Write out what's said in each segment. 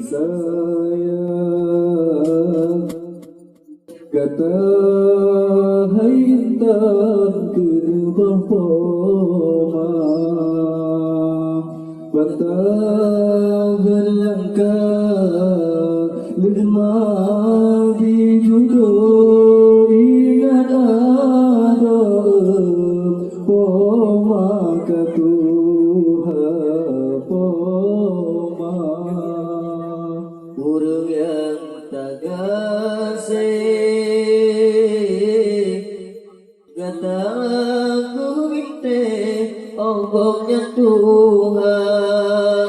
sayang kata haitan kerbahoma batang berlangka lima di judul ingat ada poma katuha poma burung yang tagasih kata ku minta oboknya Tuhan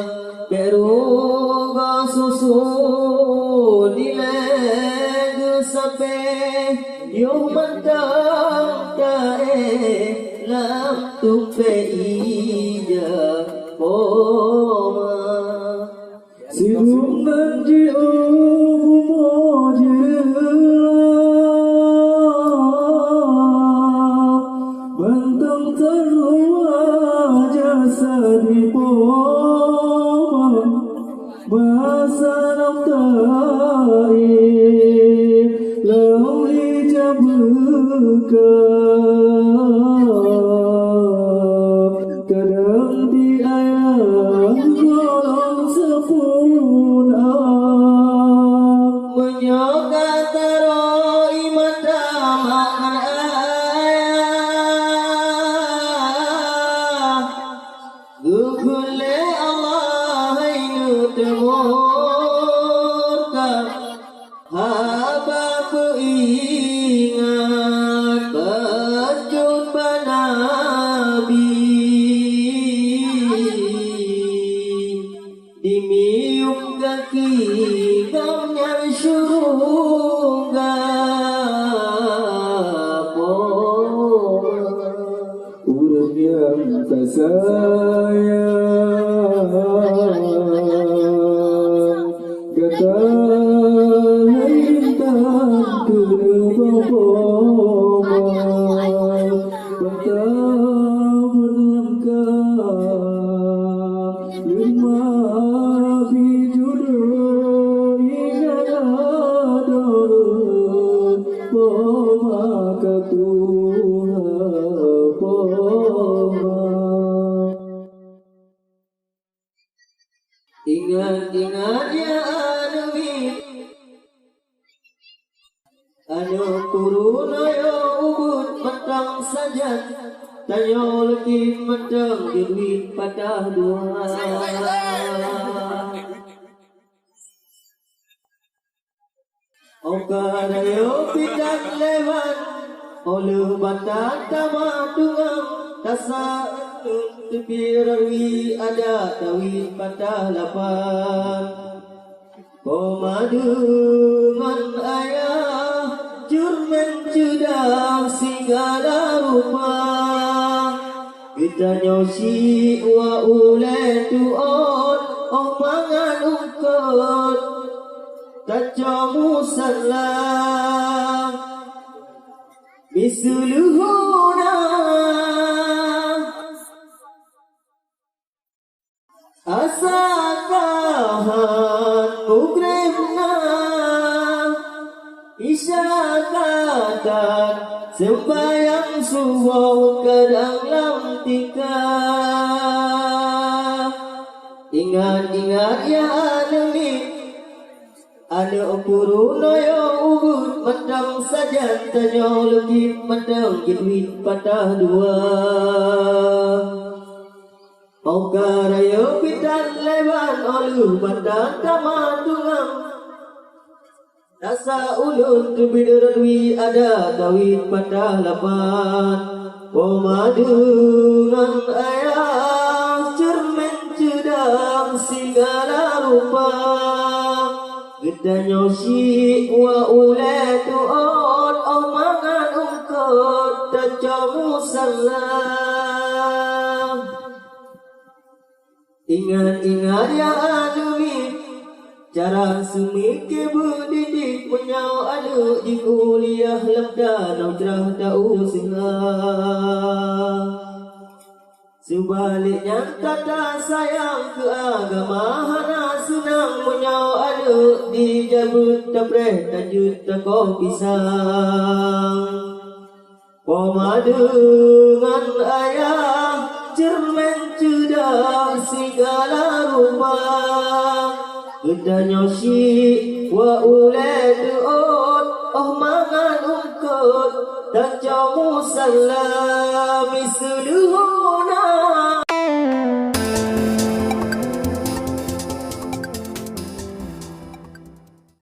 beruga susu dileg sampai yung mandang kae lam tupe ija poma sibuk nanti bentang terluar jasa di poma bahasa naftai lauli jabuka kadang di ayam golong sepuna menyoga taro iman daman ayah gugule Allah inu temurka haba ingat berjumpa Nabi dimium kaki gamnya syurga urut yang tak sayang kata haitan kerbahoma batang berlangka lima bijudul ingat ada poma katuha poma ingat-ingat ya anu turun ayo ubud matang saja tayo lagi matang duit patah dua oka ayo pidak lewat oleh batang tamadungang tasa tepirawi ada tawid patah lapan pemadungan ayah jurmen cudang segala rupa kita nyosi wa ule tuon omangan ungkot tajamu salam misuluhuna asakahan mukremna isyakatan sembayang subuh kadang lam tingkah ingat-ingat ya alami ada ukuru noyo ubud matang saja tanyo lebih matang duit patah dua oka rayo pitan lewan olu batang tamadungang Nasa ulun tubidurwi ada tawid patah lapan pemadungan ayah cermin cedang segala rupa kita nyosi wa ulatu on omangan ungkot tajamu salam ingat-ingat ya adumi cara semike berdidik menyau adu di kuliah lemda nau cerah tau singa Sebaliknya kata sayang ke agama hana senang menyau ada di jabut tabreh tajud tako pisang. Poma dengan ayah cermen cedah segala rupa. Kedanya syik wa ulad ut oh mangan ungkut dan jamu salam isluhu